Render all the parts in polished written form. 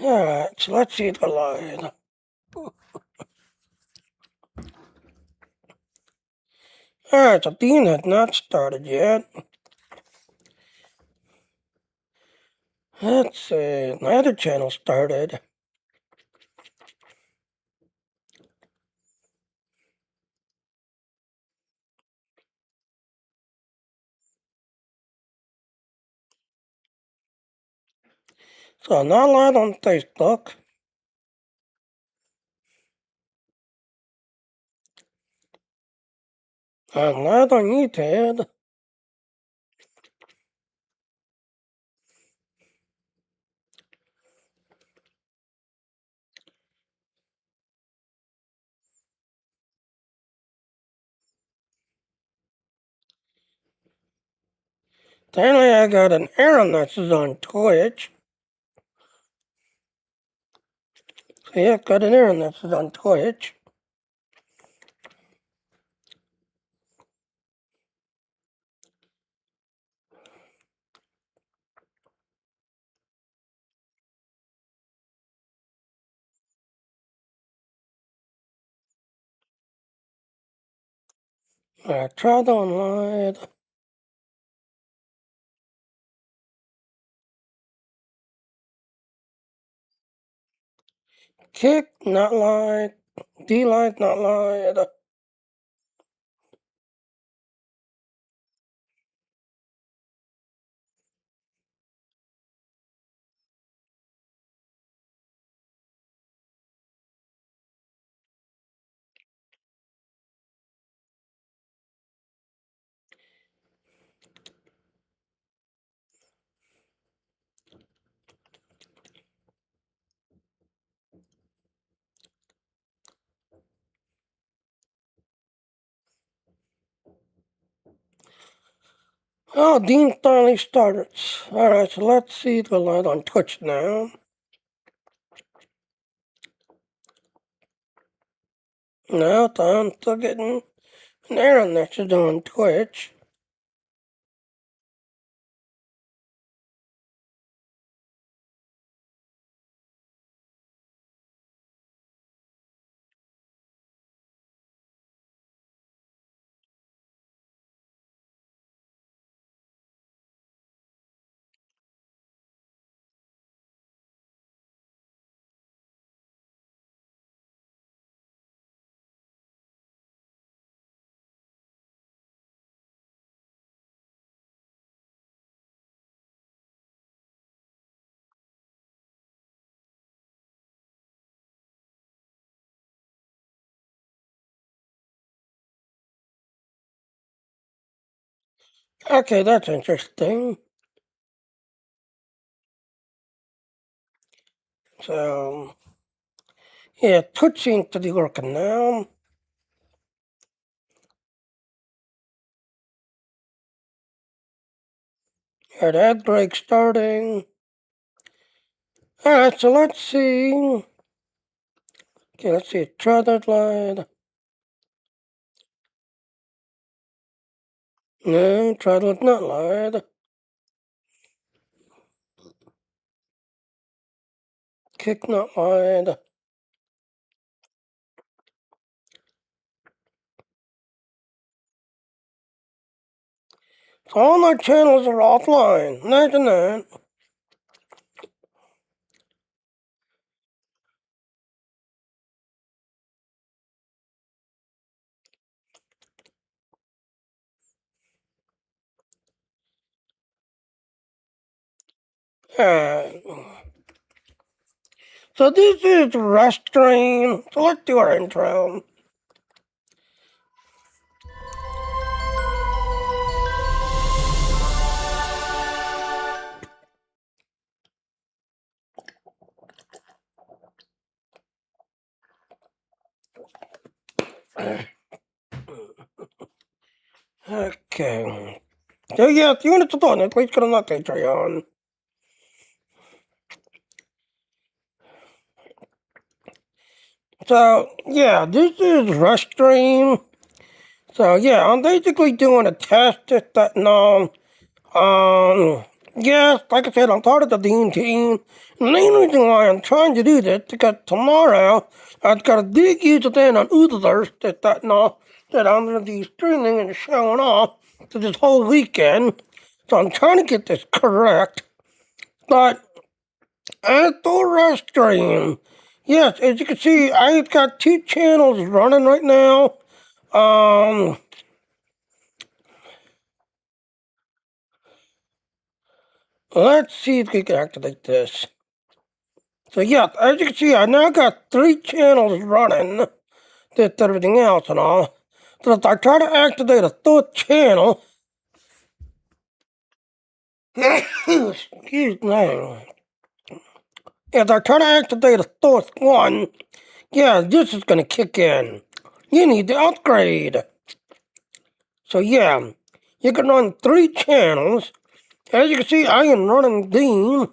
Alright, so let's see the light. Alright, so Dean has not started yet. Let's see, my other channel started. So not live on Facebook. I'm live on YouTube. Apparently I got an error message on Twitch. So yeah, got an error message on Twitch. I tried online. Kick, not live. D-Light, not live. Oh, Dean finally started. Alright, so let's see the light on Twitch now. No, I'm still getting an error message on Twitch. Okay, that's interesting. So, yeah, Twitch seems to be working now. Got ad break starting. Alright, so let's see. Okay, let's see. Try that light. No, try that not light. Kick not light. So all my channels are offline. Imagine that. Alright. So this is Restream. So let's do our intro. Okay. So yeah, if you want to support it, please go to my Patreon. So yeah, this is Restream. So yeah, I'm basically doing a test just that Yes, like I said, I'm part of the Dean team. And the main reason why I'm trying to do this is because tomorrow I've got a big user day on Oodlers that I'm going to be streaming and showing off to this whole weekend. So I'm trying to get this correct. But at the Restream, yes, as you can see, I've got 2 channels running right now. Let's see if we can activate this. So yeah, as you can see, I now got 3 channels running, did everything else and all. So if I try to activate a 3rd channel, excuse me, if I try to activate a 4th one, yeah, this is gonna kick in. You need to upgrade. So yeah, you can run 3 channels. As you can see, I am running Dean,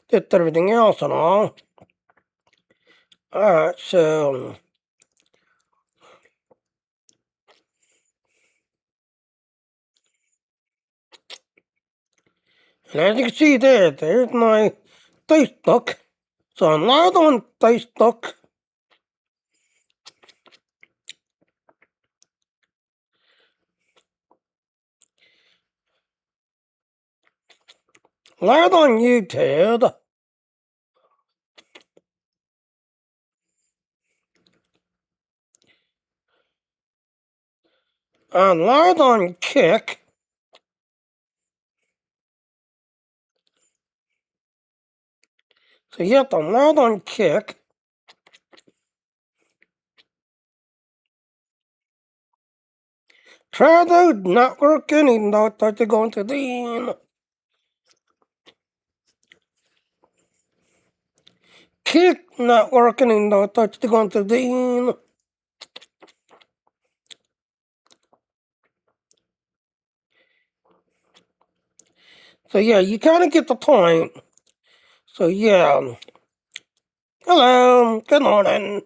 did everything else and all. Alright, so and as you can see there's my Facebook. So I'm live on Facebook. Live on YouTube. I'm live on Kick. So yep, I'm live on Kick. Try those not working even though I thought they're going to the Kick not working even though I thought they're going to the So yeah, you kind of get the point. So yeah. Hello, good morning.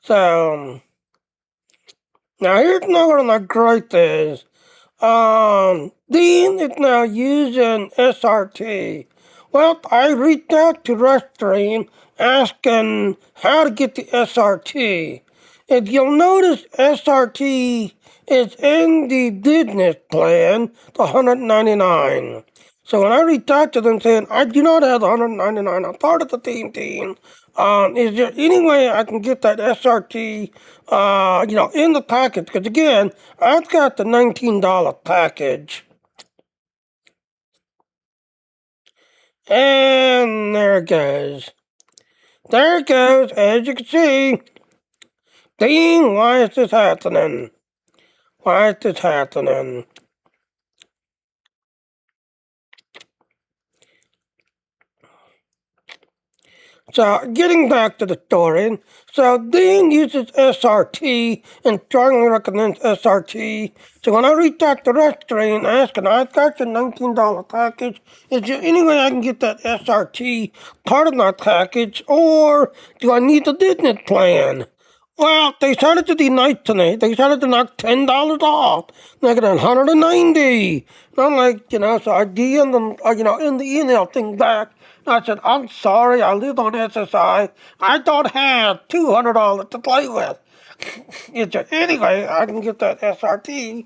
So now here's another one great is. Dean is now using SRT. Well, I reached out to Restream asking how to get the SRT. If you'll notice, SRT is in the business plan, the 199. So when I reached out to them saying, I do not have the 199, I'm part of the team. Is there any way I can get that SRT, in the package? Because again, I've got the $19 package. And there it goes. There it goes, as you can see. Ding, why is this happening? Why is this happening? So, getting back to the story, so Dean uses SRT and strongly recommends SRT. So when I reached out to Restream asking, I've got your $19 package, is there any way I can get that SRT part of my package, or do I need the business plan? Well, they started to be nice tonight. They started to knock $10 off. They got 190. And I'm like, so I DM'd them, in the email thing back. I said, I'm sorry, I live on SSI. I don't have $200 to play with. Anyway, I can get that SRT,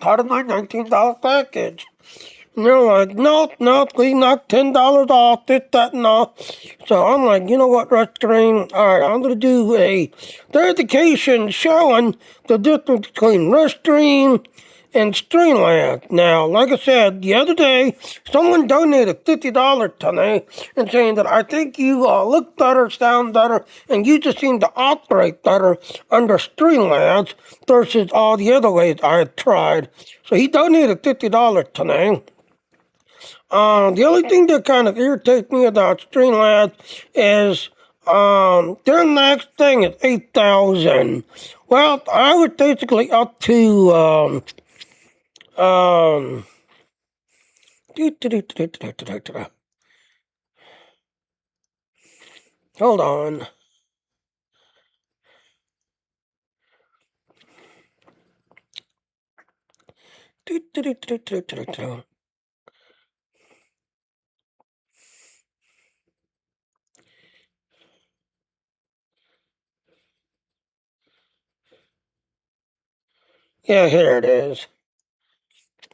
part of my $19 package. And they're like, no, we knocked $10 off, this, that, and all. So I'm like, you know what, Restream? All right, I'm going to do a verification showing the difference between Restream and Streamlabs. Now, like I said, the other day, someone donated $50 to me and saying that I think you look better, sound better, and you just seem to operate better under Streamlabs versus all the other ways I had tried. So he donated $50 to me. The only thing that kind of irritates me about Streamlabs is their next thing is 8,000. Well, I was basically up to hold on. Yeah, here it is.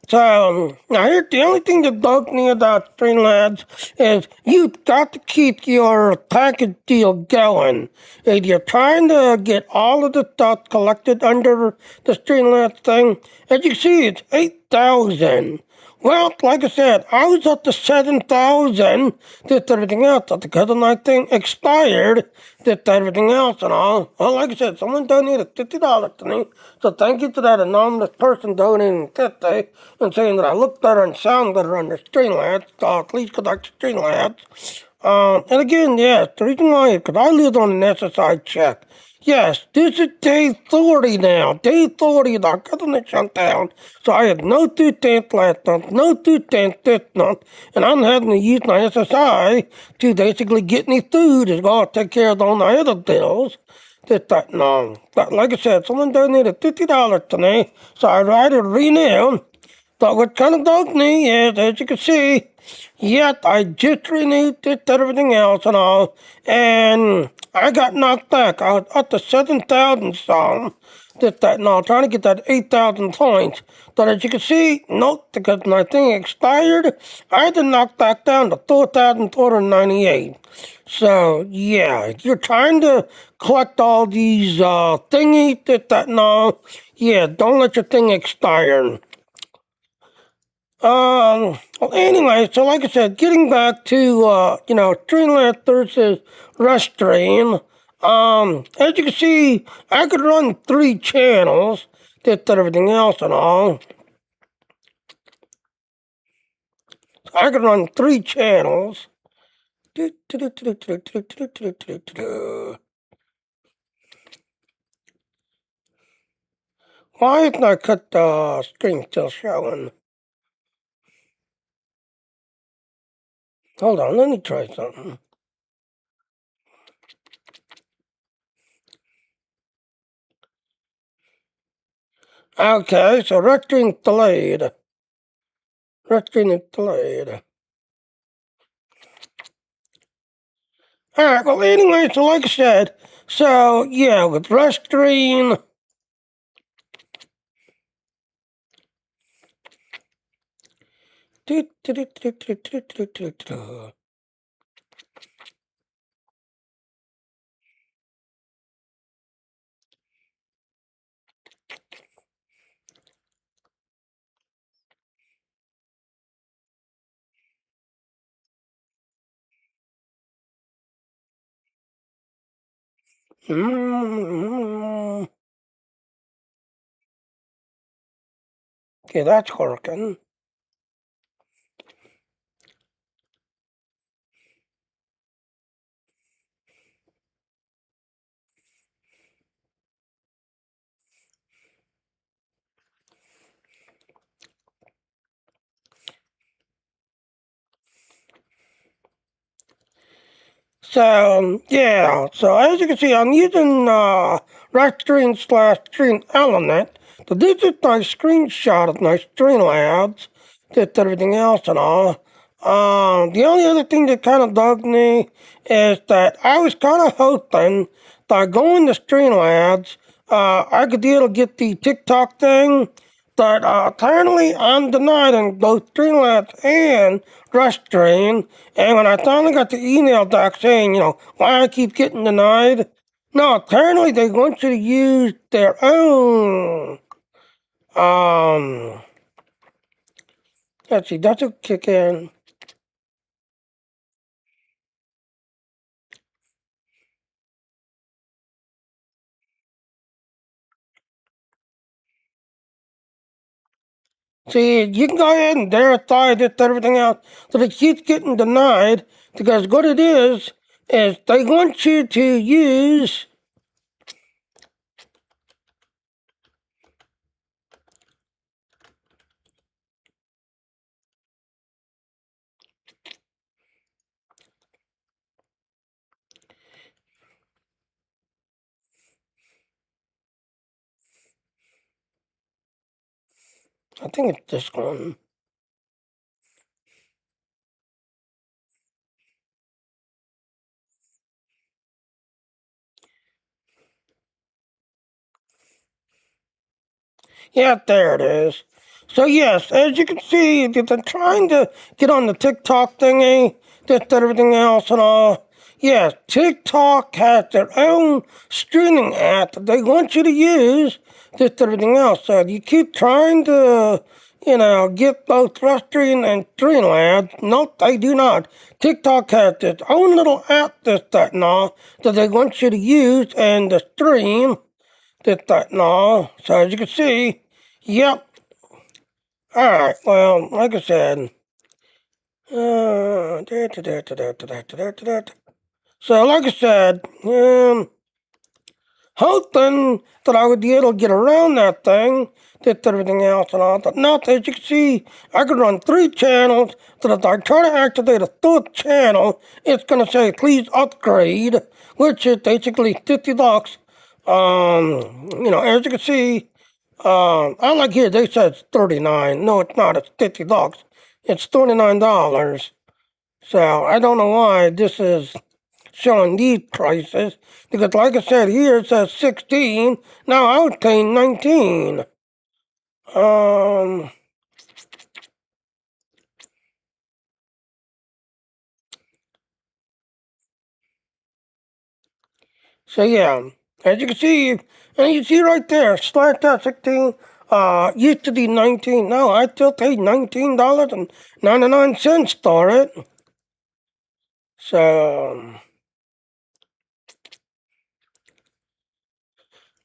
So now here, the only thing that bugs me about Streamlabs is you've got to keep your package deal going. If you're trying to get all of the stuff collected under the Streamlabs thing, as you see, it's 8,000. Well, like I said, I was up to 7,000, did everything else. Because my thing expired, did everything else and all. Well, like I said, someone donated $50 to me. So thank you to that anonymous person donating 50 and saying that I look better and sound better under Streamlabs. So please contact Streamlabs. And again, yes, the reason why is because I lived on an SSI check. Yes, this is day 30 now. Day 30 of our government shutdown. So I had no 2/10 last month, no 2/10 this month, and I'm having to use my SSI to basically get me food as well as take care of all my other bills. That no. But like I said, someone donated $50 to me, so I write to renew. But what kind of dogs me is, as you can see, yet I just renewed it and everything else and all, and I got knocked back. I was up to 7,000 some. That and all, trying to get that 8,000 points. But as you can see, nope, because my thing expired, I had to knock back down to 4,498. So, yeah, if you're trying to collect all these thingies, that and all, yeah, don't let your thing expire. Well, anyway, so like I said, getting back to, Streamlabs versus Restream, as you can see, I could run 3 channels, did everything else and all. I could run 3 channels. Why isn't I cut the screen still showing? Hold on, let me try something. Okay, so Restream delayed. Restream is delayed. Alright, well anyway, so like I said, so yeah, with Restream, okay, that's working. So, yeah, so as you can see, I'm using Restream slash Stream Element. So this is my screenshot of my Streamlabs, did everything else and all. The only other thing that kind of bugged me is that I was kind of hoping by going to Streamlabs, I could be able to get the TikTok thing, but apparently I'm denied in both Streamlabs and Restream. And when I finally got the email back saying, why I keep getting denied, no, apparently they want you to use their own, um, let's see, that's a kick in. See, you can go ahead and verify this, everything else, but it keeps getting denied because what it is they want you to use. I think it's this one. Yeah, there it is. So yes, as you can see, if you've been trying to get on the TikTok thingy, just everything else and all, yes, TikTok has their own streaming app that they want you to use, just everything else. So you keep trying to, get both Restream and Streamlabs. Nope, they do not. TikTok has its own little app, this, that, and all, that they want you to use and to stream. Did that now. So as you can see, yep. Alright, well, like I said, so like I said, hoping that I would be able to get around that thing, did everything else and all. But now, as you can see, I could run 3 channels, that if I try to activate a 4th channel, it's going to say, please upgrade, which is basically $50. As you can see, unlike here, they said it's 39. No, it's not. It's $50. It's $39. So I don't know why this is showing these prices, because like I said, here it says 16. Now I was paying 19. So yeah, as you can see, and you see right there, slash out 16, used to be 19. No, I still paid $19.99 for it. So,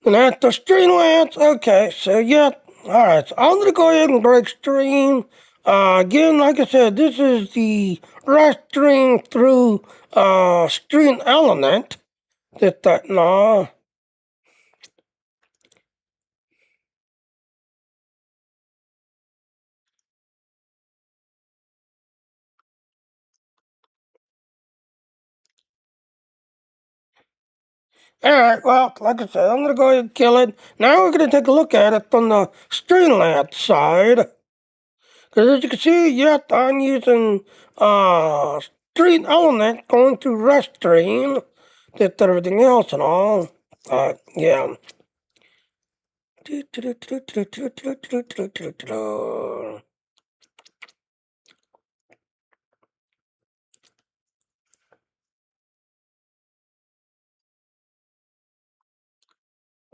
and that's the Streamlabs. Okay, so yeah, alright, so I'm gonna go ahead and break stream. Again, like I said, this is the Restream through Stream Element. That, no. Alright, well, like I said, I'm gonna go ahead and kill it. Now we're gonna take a look at it from the Streamlabs side. Because as you can see, yep, I'm using Stream Element going through Restream. Did everything else and all. Yeah.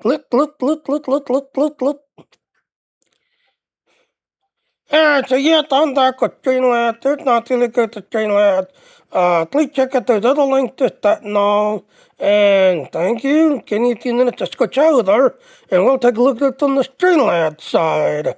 Blip, blip, blip, blip, blip, blip, blip, blip. Alright, so yeah, I'm back with Streamlabs. There's nothing to go to Streamlabs. Please check out those other links, this, that, and all. And thank you. Give me a few minutes to switch over, and we'll take a look at it from the Streamlabs side.